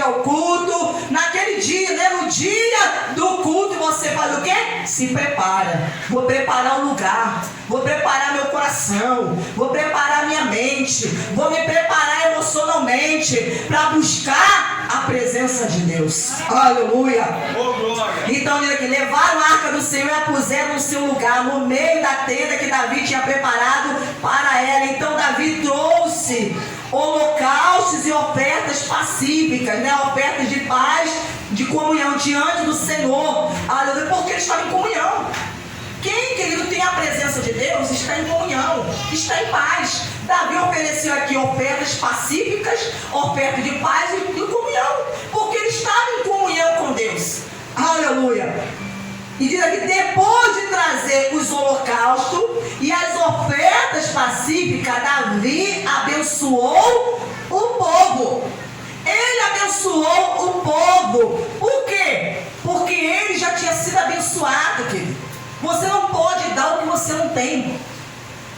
ao culto. Naquele dia, né? No dia do culto, você faz o quê? Se prepara. Vou preparar o lugar. Vou preparar meu coração. Vou preparar minha mente. Vou me preparar emocionalmente para buscar a presença de Deus. Aleluia. Então diz aqui: levaram a arca do Senhor e a puseram no seu lugar, no meio da tenda que Davi tinha preparado para ela. Então Davi trouxe holocaustos e ofertas pacíficas, né? Ofertas de paz, de comunhão diante do Senhor. Aleluia. Porque ele estava em comunhão. Quem, querido, tem a presença de Deus está em comunhão, está em paz. Davi ofereceu aqui ofertas pacíficas, ofertas de paz e de comunhão, porque ele estava em comunhão com Deus. Aleluia. E diz aqui: depois de trazer os holocaustos e as ofertas pacíficas, Davi abençoou o povo. Ele abençoou o povo. Por quê? Porque ele já tinha sido abençoado, querido. Você não pode dar o que você não tem.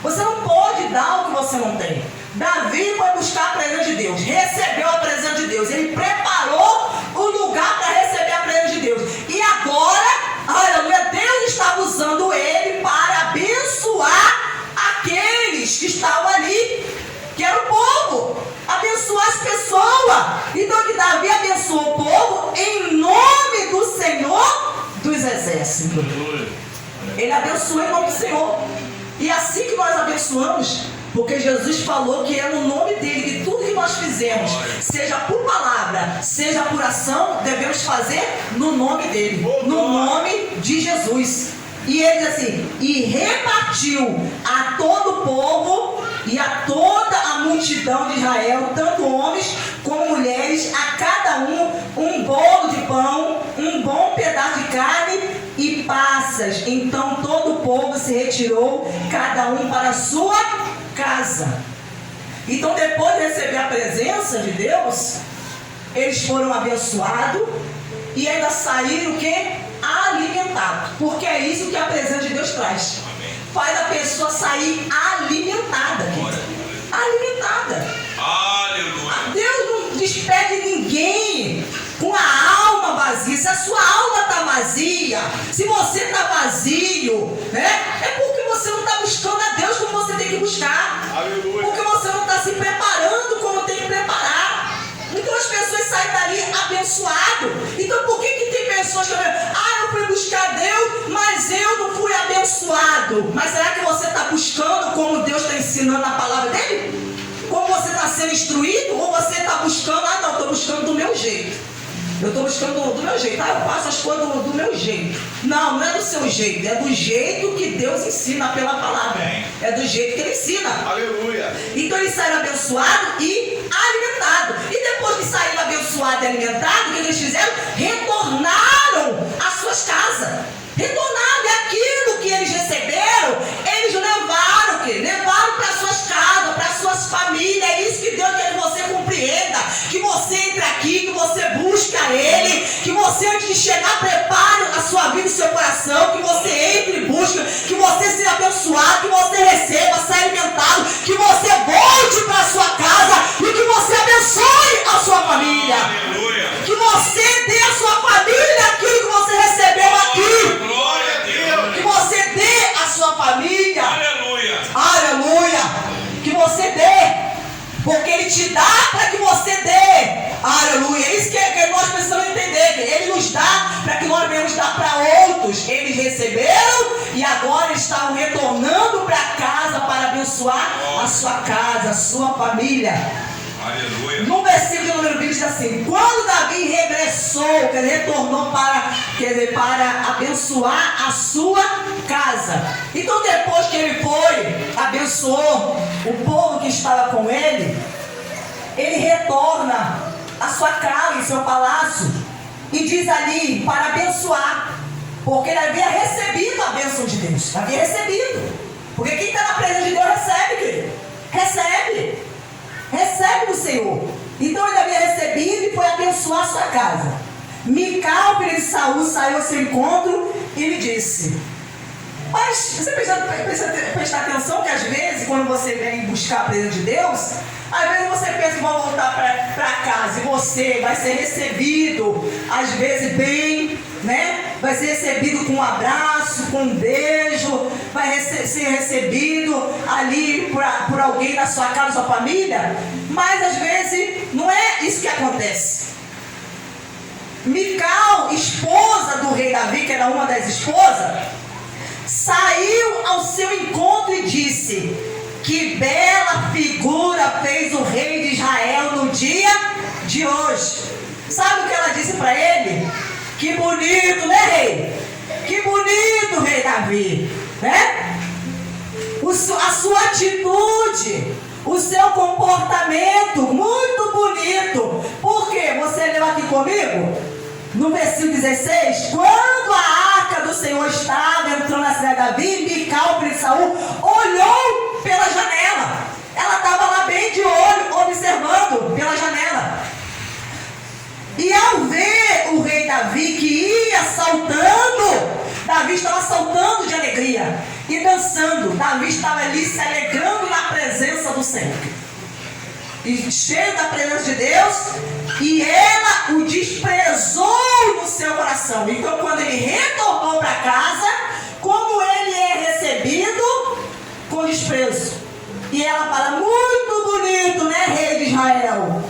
Você não pode dar o que você não tem. Davi foi buscar a presença de Deus, recebeu a presença de Deus, ele preparou o lugar para receber a presença de Deus. E agora, aleluia, Deus estava usando ele para abençoar aqueles que estavam ali, que era o povo, abençoar as pessoas. Então que Davi abençoou o povo em nome do Senhor dos Exércitos. Ele abençoou em nome do Senhor. E assim que nós abençoamos, porque Jesus falou que é no nome dele que tudo que nós fizemos, seja por palavra, seja por ação, devemos fazer no nome dele, no nome de Jesus. E ele diz assim: e repartiu a todo o povo e a toda a multidão de Israel, tanto homens como mulheres, a cada um bolo de pão, um bom pedaço de carne e passas. Então todo o povo se retirou, cada um para a sua casa. Então, depois de receber a presença de Deus, eles foram abençoados e ainda saíram o quê? Alimentados. Porque é isso que a presença de Deus traz. Faz a pessoa sair alimentada. Alimentada. Aleluia. Deus não despede ninguém com a alma vazia. Se a sua alma está vazia, se você está vazio, né? É porque você não está buscando a Deus como você tem que buscar. Aleluia. Porque você não está se preparando como tem que preparar. Então as pessoas saem dali abençoadas. Então por que tem pessoas que eu fui buscar Deus, mas eu não fui abençoado? Mas será que você está buscando como Deus está ensinando a palavra dele? Como você está sendo instruído? Ou você está buscando, não, estou buscando do meu jeito. Eu estou buscando do meu jeito. Eu faço as coisas do meu jeito. Não é do seu jeito. É do jeito que Deus ensina pela palavra. É do jeito que Ele ensina. Aleluia. Então eles saíram abençoados e alimentados. E depois que saíram abençoados e alimentados, o que eles fizeram? Retornaram às suas casas. Retornaram. E aquilo que eles receberam, eles levaram, levaram para suas casas, para suas famílias. É isso que Deus quer que você compreenda. Que você entre aqui, que você busque a Ele, que você, antes de chegar, prepare a sua vida e o seu coração, que você entre e busque, que você seja abençoado, que você receba, saia alimentado, que você volte para a sua casa e que você abençoe a sua família. Aleluia. Que você dê à sua família aquilo que você recebeu aqui. Glória a Deus. Que você dê à sua família. Aleluia. Aleluia. Que você dê. Porque Ele te dá para que você dê. Aleluia. É isso que nós precisamos entender. Que Ele nos dá para que nós venhamos dar para outros. Eles receberam e agora estavam retornando para casa para abençoar a sua casa, a sua família. Aleluia. No versículo número 20 diz assim: quando Davi regressou, que ele retornou para abençoar a sua casa. Então depois que ele foi, abençoou o povo que estava com ele, ele retorna à sua casa, em seu palácio, e diz ali para abençoar, porque ele havia recebido a bênção de Deus. Havia recebido. Porque quem está na presença de Deus recebe, querido. Recebe do Senhor. Então ele havia recebido e foi abençoar a sua casa. Mical, filho de Saul, saiu ao seu encontro e lhe disse: mas você precisa prestar atenção que às vezes, quando você vem buscar a presença de Deus, Às vezes você pensa que vai voltar para casa e você vai ser recebido, às vezes bem, né? Vai ser recebido com um abraço, com um beijo, vai ser recebido ali por alguém da sua casa, da sua família, mas às vezes não é isso que acontece. Mical, esposa do rei Davi, que era uma das esposas, saiu ao seu encontro e disse: que bela figura fez o rei de Israel no dia de hoje. Sabe o que ela disse para ele? Que bonito, né, rei? Que bonito, rei Davi, né? A sua atitude, o seu comportamento, muito bonito. Por quê? Você leu aqui comigo? No versículo 16, quando a arca do Senhor estava entrando na cidade de Davi, Mical, filho de Saul, olhou pela janela. Ela estava lá bem de olho, observando pela janela. E ao ver o rei Davi que ia saltando, Davi estava saltando de alegria e dançando. Davi estava ali se alegrando na presença do Senhor, e cheio da presença de Deus, e ela o desprezou no seu coração. Então, quando ele retornou para casa, como ele é recebido? Com desprezo. E ela fala: muito bonito, né, rei de Israel?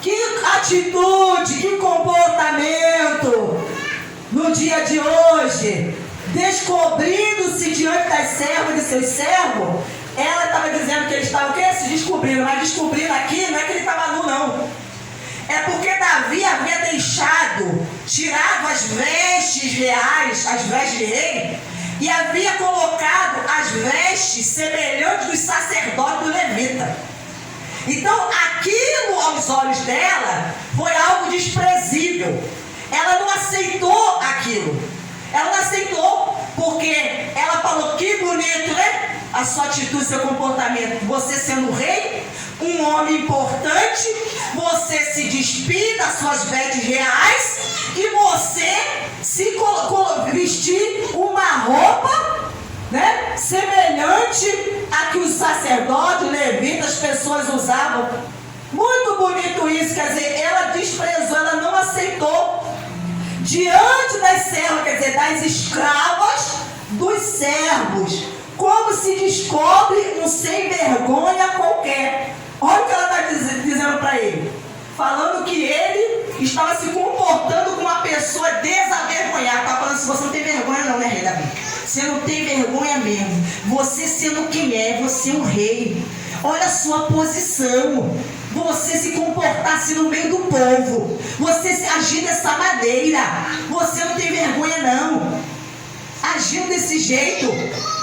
Que atitude, que comportamento no dia de hoje, descobrindo-se diante das servas de seus servos. Ela estava dizendo que ele estava o quê? Se descobrindo, mas descobrindo aqui não é que ele estava nu, não. É porque Davi havia tirado as vestes reais, as vestes de rei, e havia colocado as vestes semelhantes dos sacerdotes do levita. Então aquilo aos olhos dela foi algo desprezível. Ela não aceitou aquilo. Ela não aceitou, porque ela falou: que bonito, né? A sua atitude, seu comportamento. Você sendo rei, um homem importante, você se despida das suas vestes reais e você se vestir uma roupa, né, semelhante a que os sacerdotes, levitas, as pessoas usavam. Muito bonito isso. Quer dizer, ela desprezou, ela não aceitou. Diante das servas, quer dizer, das escravas, dos servos, como se descobre um sem vergonha qualquer. Olha o que ela está dizendo para ele, falando que ele estava se comportando como uma pessoa desavergonhada. Está falando assim: você não tem vergonha não, né, rei Davi? Você não tem vergonha mesmo. Você sendo quem é, você é um rei. Olha a sua posição. Você se comportar assim no meio do povo, você se agir dessa maneira, você não tem vergonha não. Agindo desse jeito,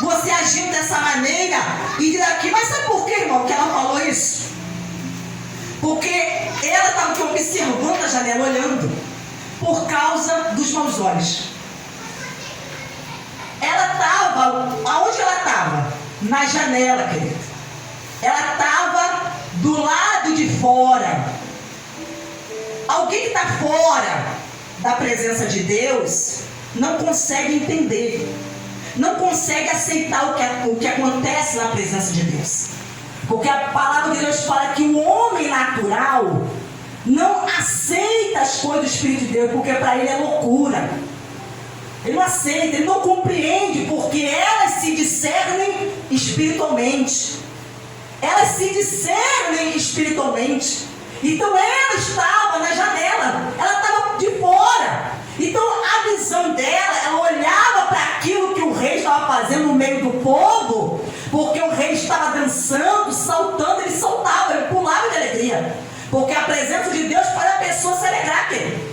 você agindo dessa maneira, e diz aqui: mas sabe por que, irmão, que ela falou isso? Porque ela estava aqui observando a janela, olhando, por causa dos maus olhos. Ela estava, aonde ela estava? Na janela, querido. Ela estava do lado de fora. Alguém que está fora da presença de Deus não consegue entender, não consegue aceitar o que acontece na presença de Deus, porque a palavra de Deus fala que o homem natural não aceita as coisas do Espírito de Deus, porque para ele é loucura. Ele não aceita, ele não compreende, porque elas se discernem espiritualmente. Elas se discernem espiritualmente. Então ela estava na janela, ela estava de fora. Então a visão dela, ela olhava para aquilo que o rei estava fazendo no meio do povo, porque o rei estava dançando, saltando, ele saltava, ele pulava de alegria, porque a presença de Deus faz a pessoa se alegrar, querido.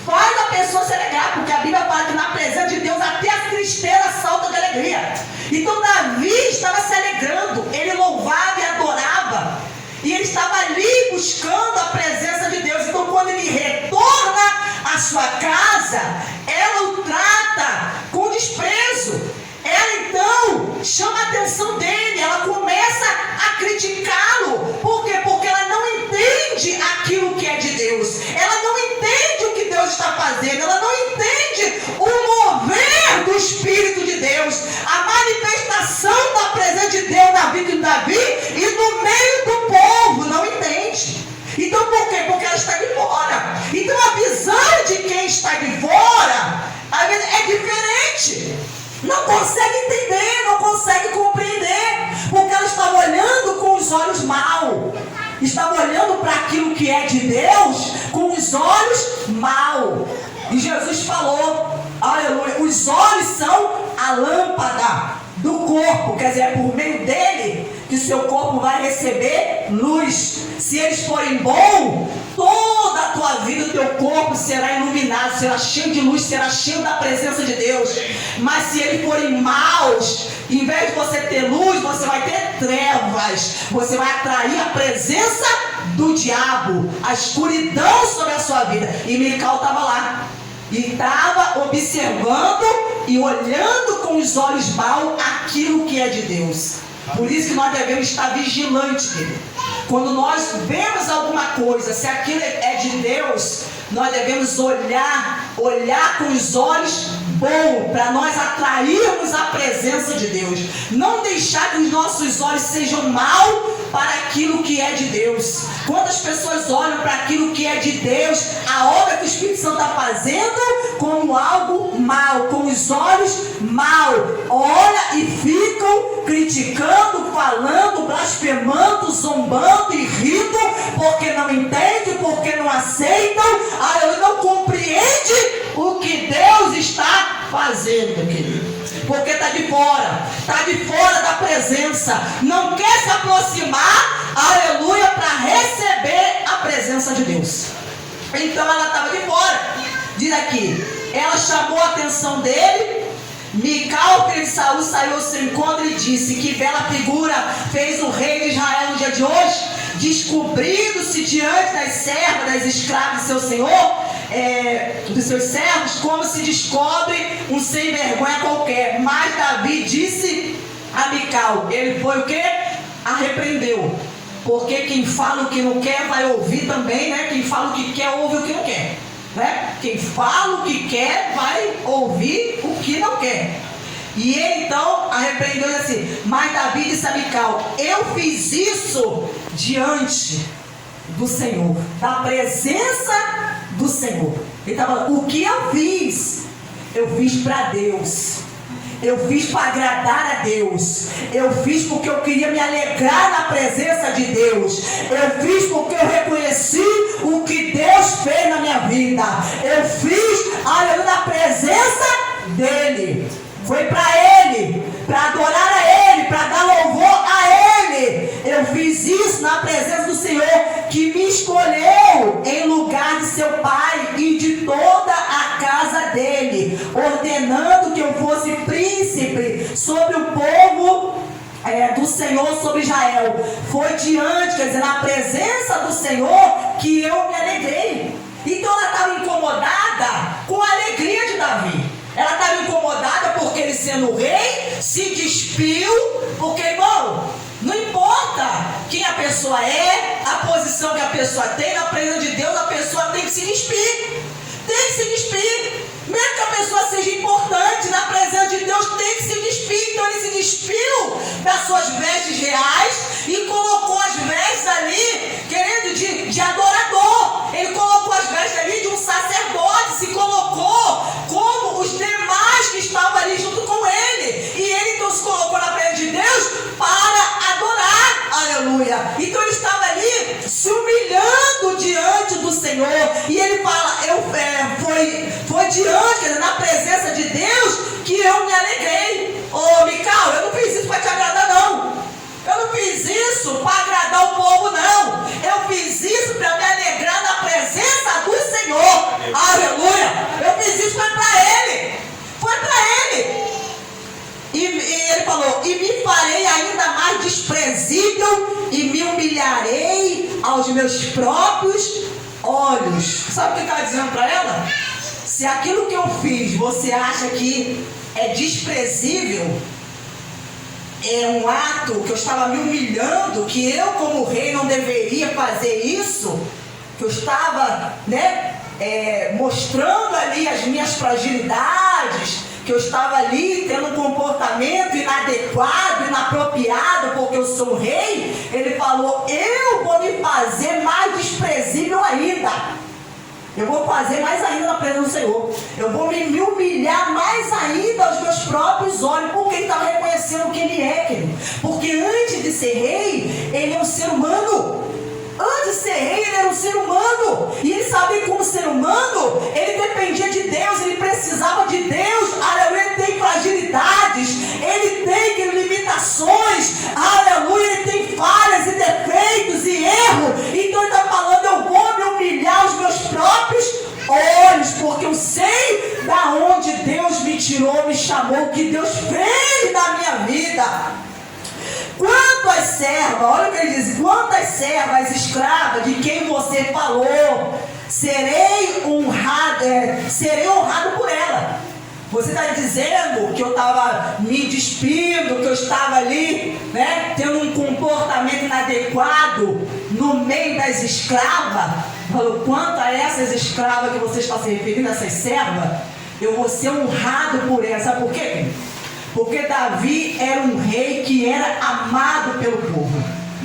Faz a pessoa se alegrar, porque a Bíblia fala que na presença de Deus até a tristeza salta de alegria. Então Davi estava se alegrando, ele louvava e adorava, e ele estava ali buscando a presença de Deus. Então quando ele retorna à sua casa, ela o trata com desprezo. Ela então chama a atenção dele, ela começa a criticá-lo. Por quê? Porque ela não entende aquilo que é de Deus, ela não entende o que Deus está fazendo, ela não entende o mover do Espírito de Deus, a manifestação da presença de Deus na vida de Davi e no meio do povo. Não entende. por quê? Porque ela está de fora. Então a visão de quem está de fora às vezes é diferente. Não consegue entender, não consegue compreender, porque ela estava olhando com os olhos maus. Estava olhando para aquilo que é de Deus com os olhos maus. E Jesus falou, aleluia, os olhos são a lâmpada do corpo, quer dizer, é por meio dele que o seu corpo vai receber luz. Se eles forem bons, toda a tua vida, o teu corpo será iluminado, será cheio de luz, será cheio da presença de Deus. Mas se eles forem maus, em vez de você ter luz, você vai ter trevas, você vai atrair a presença do diabo, a escuridão sobre a sua vida. E Mical estava lá, e estava observando e olhando com os olhos maus aquilo que é de Deus. Por isso que nós devemos estar vigilantes, querido. Quando nós vemos alguma coisa, se aquilo é de Deus, nós devemos olhar com os olhos bons, para nós atrairmos a presença de Deus. Não deixar que os nossos olhos sejam maus para aquilo que é de Deus. Quantas pessoas olham para aquilo que é de Deus, a obra que o Espírito Santo está fazendo, como algo mal, com os olhos mal, olha e ficam criticando, falando, blasfemando, zombando, irritam, porque não entendem, porque não aceitam, não compreende o que Deus está fazendo, querido. Porque está de fora da presença, não quer se aproximar, aleluia, para receber a presença de Deus. Então ela estava de fora. Diz aqui, ela chamou a atenção dele. Mical, filho de Saul, saiu ao seu encontro e disse: que bela figura fez o rei de Israel no dia de hoje, descobrindo-se diante das servas, das escravas de seu senhor, dos seus servos, como se descobre um sem vergonha qualquer. Mas Davi disse a Mical, ele foi o quê? A repreendeu. Porque quem fala o que não quer vai ouvir também, né? Quem fala o que quer ouve o que não quer, né? Quem fala o que quer vai ouvir o que não quer. E ele então a repreendeu e disse assim: mas Davi disse a Mical: eu fiz isso diante do Senhor, da presença do Senhor. Ele está falando, o que eu fiz para Deus. Eu fiz para agradar a Deus. Eu fiz porque eu queria me alegrar na presença de Deus. Eu fiz porque eu reconheci o que Deus fez na minha vida. Eu fiz, na presença dEle. Foi para Ele, para adorar a Ele, para dar louvor a Ele. Eu fiz isso na presença do Senhor, que me escolheu em lugar de seu pai e de toda a casa dele, ordenando que eu fosse príncipe sobre o povo do Senhor, sobre Israel. Foi diante, quer dizer, na presença do Senhor, que eu me alegrei. Então ela estava incomodada com a alegria de Davi. Ela estava incomodada porque ele, sendo rei, se despiu. Porque, irmão, não importa quem a pessoa é, a posição que a pessoa tem, na presença de Deus, a pessoa tem que se despir. Tem que se despir. Mesmo que a pessoa seja importante, na presença de Deus tem que se despir. Então ele se despiu das suas vestes reais e colocou as vestes ali, querendo de adorador. Ele colocou as vestes ali de um sacerdote, se colocou como os demais que estavam ali junto com ele. E ele então se colocou na presença de Deus para adorar. Aleluia. Então ele estava ali se humilhando diante do Senhor. E ele fala, foi diante, quer dizer, na presença de Deus, que eu me alegrei. Ô Mical, eu não fiz isso para te agradar, não. Eu não fiz isso para agradar o povo, não. Eu fiz isso para me alegrar na presença do Senhor. Aleluia. Eu fiz isso, foi para Ele. Foi para Ele. E ele falou, e me farei ainda mais desprezível e me humilharei aos meus próprios olhos. Sabe o que ele está dizendo para ela? Se aquilo que eu fiz você acha que é desprezível, é um ato que eu estava me humilhando, que eu como rei não deveria fazer isso, que eu estava mostrando ali as minhas fragilidades, que eu estava ali tendo um comportamento inadequado, inapropriado, porque eu sou um rei, ele falou: eu vou me fazer mais desprezível ainda. Eu vou fazer mais ainda na presença do Senhor. Eu vou me humilhar mais ainda aos meus próprios olhos, porque ele estava reconhecendo quem ele é, querido. Porque antes de ser rei, ele é um ser humano. Antes de ser rei, ele era um ser humano. E ele sabia que como ser humano, ele dependia de Deus, ele precisava de Deus. Aleluia, ele tem fragilidades, ele tem limitações, aleluia, ele tem falhas e defeitos e erro. Então ele está falando: eu vou me humilhar aos meus próprios olhos, porque eu sei da onde Deus me tirou, me chamou, o que Deus fez na minha vida. Quantas servas, olha o que ele diz: quantas servas escravas de quem você falou, serei honrado por ela. Você está dizendo que eu estava me despindo, que eu estava ali, né, tendo um comportamento inadequado no meio das escravas. Falou: quanto a essas escravas que você está se referindo, essas servas, eu vou ser honrado por elas. Sabe por quê? Porque Davi era um rei que era amado pelo povo.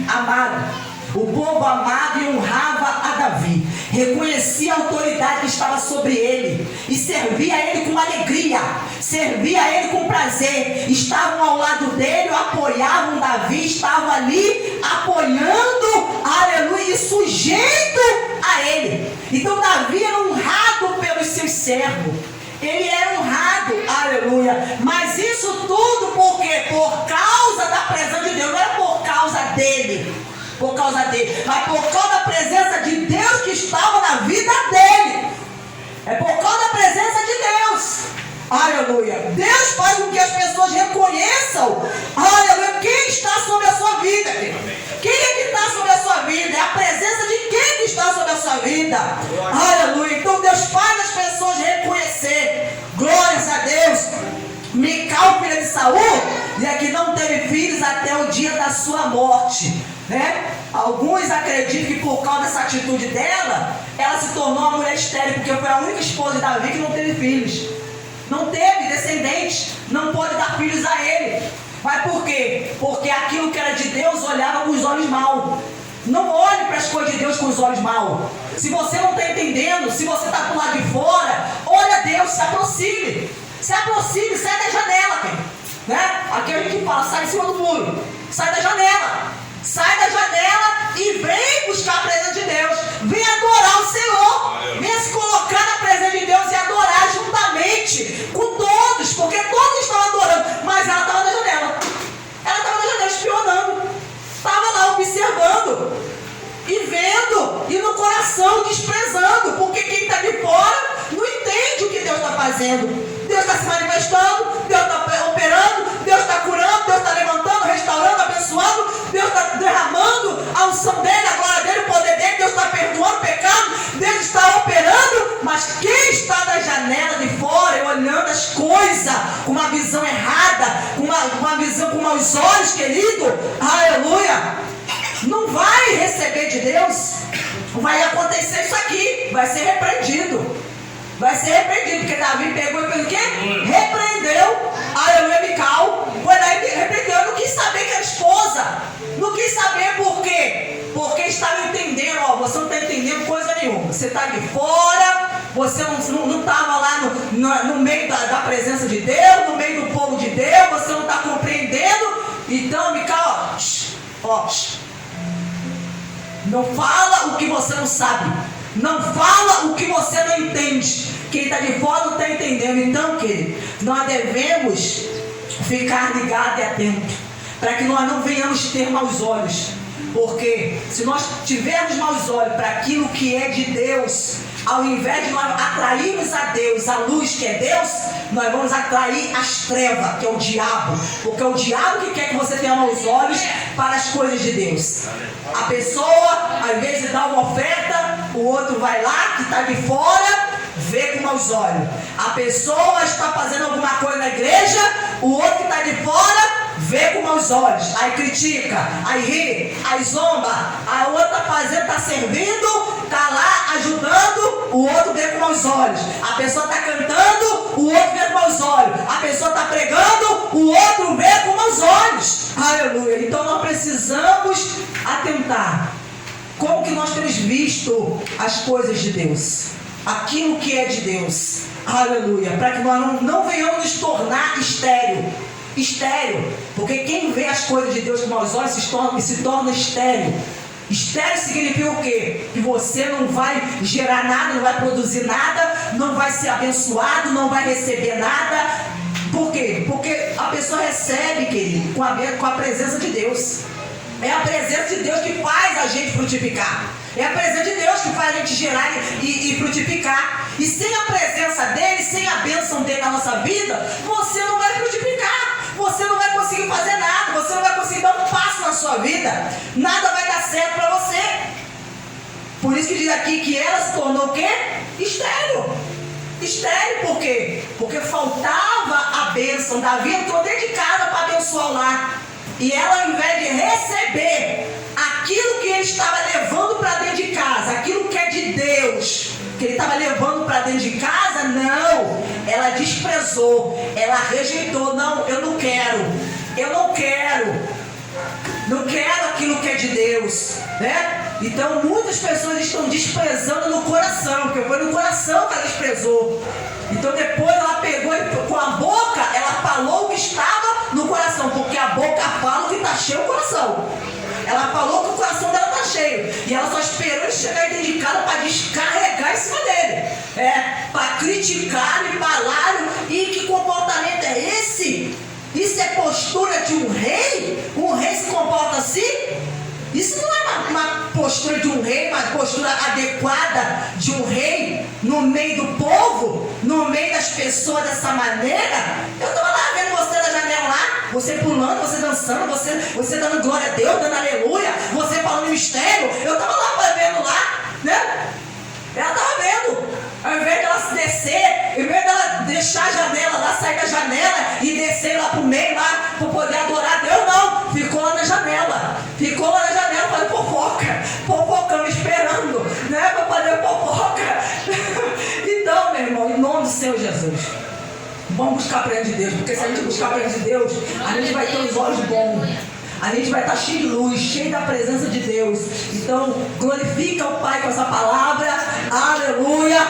Amado. O povo amava e honrava a Davi. Reconhecia a autoridade que estava sobre ele. E servia a ele com alegria. Servia a ele com prazer. Estavam ao lado dele, apoiavam Davi. Estavam ali apoiando, aleluia, e sujeito a ele. Então Davi era honrado pelos seus servos. Ele era honrado, aleluia. Mas isso tudo por quê? Por causa da presença de Deus. Não era por causa dele, por causa dele, mas por causa da presença de Deus que estava na vida dele. É por causa da presença de Deus, aleluia. Deus faz com que as pessoas reconheçam, aleluia, quem está sobre a sua vida. Quem é que está sobre a sua vida? É a presença de quem que está sobre a sua vida, aleluia. Então Deus faz as pessoas reconhecer. Glórias a Deus. Mical, filha de Saul, e que não teve filhos até o dia da sua morte, né? Alguns acreditam que por causa dessa atitude dela, ela se tornou uma mulher estéril, porque foi a única esposa de Davi que não teve filhos. Não teve descendentes, não pôde dar filhos a ele. Mas por quê? Porque aquilo que era de Deus olhava com os olhos maus. Não olhe para as coisas de Deus com os olhos maus. Se você não está entendendo, se você está do lado de fora, olha a Deus, se aproxime. Se aproxime, sai da janela, né? Aqui a gente fala: sai de cima do muro. Sai da janela. Sai da janela e vem buscar a presença de Deus. Vem adorar o Senhor. Vem se colocar na presença de Deus e adorar juntamente com todos. Porque todos estavam adorando. Mas ela estava na janela. Ela estava na janela espionando. Estava lá observando. E vendo. E no coração desprezando. Porque quem está de fora não entende o que Deus está fazendo. Deus está se manifestando. Deus está operando. Deus está curando. Deus está levantando, restaurando, abençoando. Deus está derramando a unção dele, a glória dele, o poder dele. Deus está perdoando o pecado. Deus está operando. Mas quem está da janela de fora, olhando as coisas com uma visão errada, com uma visão com maus olhos, querido, aleluia, não vai receber de Deus. Vai acontecer isso aqui. Vai ser repreendido. Vai ser repreendido, porque Davi pegou e fez o quê? Repreendeu, aleluia, Mical. Foi daí que repreendeu. Não quis saber que era esposa. Não quis saber por quê? Porque estava entendendo, ó, você não está entendendo coisa nenhuma. Você está de fora, você não estava lá no meio da presença de Deus, no meio do povo de Deus, você não está compreendendo. Então, Mical, ó, não fala o que você não sabe. Não fala o que você não entende. Quem está de fora não está entendendo. Então, querido, nós devemos ficar ligado e atento, para que nós não venhamos ter maus olhos. Porque se nós tivermos maus olhos para aquilo que é de Deus, ao invés de nós atrairmos a Deus, a luz que é Deus, nós vamos atrair as trevas, que é o diabo. Porque é o diabo que quer que você tenha maus olhos para as coisas de Deus. A pessoa, ao invés de dar uma oferta, o outro vai lá, que está de fora, vê com maus olhos. A pessoa está fazendo alguma coisa na igreja, o outro que está de fora vê com maus olhos, aí critica, aí ri, aí zomba. A outra está servindo, está lá ajudando, o outro vê com maus olhos. A pessoa está cantando, o outro vê com maus maus olhos. A pessoa está pregando, o outro vê com maus olhos. Aleluia. Então nós precisamos atentar. Como que nós temos visto as coisas de Deus? Aquilo que é de Deus. Aleluia. Para que nós não venhamos nos tornar estéril. Estéril. Porque quem vê as coisas de Deus com maus olhos se torna estéril. Estéril significa o quê? Que você não vai gerar nada, não vai produzir nada, não vai ser abençoado, não vai receber nada. Por quê? Porque a pessoa recebe, querido, com a presença de Deus. É a presença de Deus que faz a gente frutificar. É a presença de Deus que faz a gente gerar e frutificar. E sem a presença dele, sem a bênção dele na nossa vida, você não vai frutificar. Você não vai conseguir fazer nada. Você não vai conseguir dar um passo na sua vida. Nada vai dar certo para você. Por isso que diz aqui que ela se tornou o quê? Estéril. Estéril por quê? Porque faltava a bênção. Davi entrou dentro de casa para abençoar o lar. E ela, ao invés de receber aquilo que ele estava levando para dentro de casa, aquilo que é de Deus, que ele estava levando para dentro de casa, não, ela desprezou, ela rejeitou. Não, eu não quero aquilo que é de Deus, né? Então muitas pessoas estão desprezando no coração, porque foi no coração que ela desprezou. Então depois ela pegou e com a boca ela falou o que estava no coração, porque a boca fala o que está cheio o coração. Ela falou que o coração dela está cheio, e ela só esperou ele chegar dentro de casa para descarregar em cima dele, para criticar e falar. E que comportamento é esse? Isso é postura de um rei? Um rei se comporta assim? Isso não é uma postura de um rei, uma postura adequada de um rei no meio do povo, no meio das pessoas dessa maneira. Eu estava lá vendo você na janela lá, você pulando, você dançando, você dando glória a Deus, dando aleluia, você falando mistério. Eu estava lá vendo lá, né? Ela estava vendo. Ao invés dela se descer, ao invés dela deixar a janela lá, sair da janela e descer lá pro meio lá, para poder adorar a Deus, não. Ficou lá na janela. Ficou lá na janela fazendo fofoca. Fofocando, esperando, né? Para fazer fofoca. Então, meu irmão, em nome do Senhor Jesus, vamos buscar a presença de Deus. Porque se a gente buscar a presença de Deus, a gente vai ter os olhos bons. A gente vai estar cheio de luz, cheio da presença de Deus. Então, glorifica o Pai com essa palavra. Aleluia.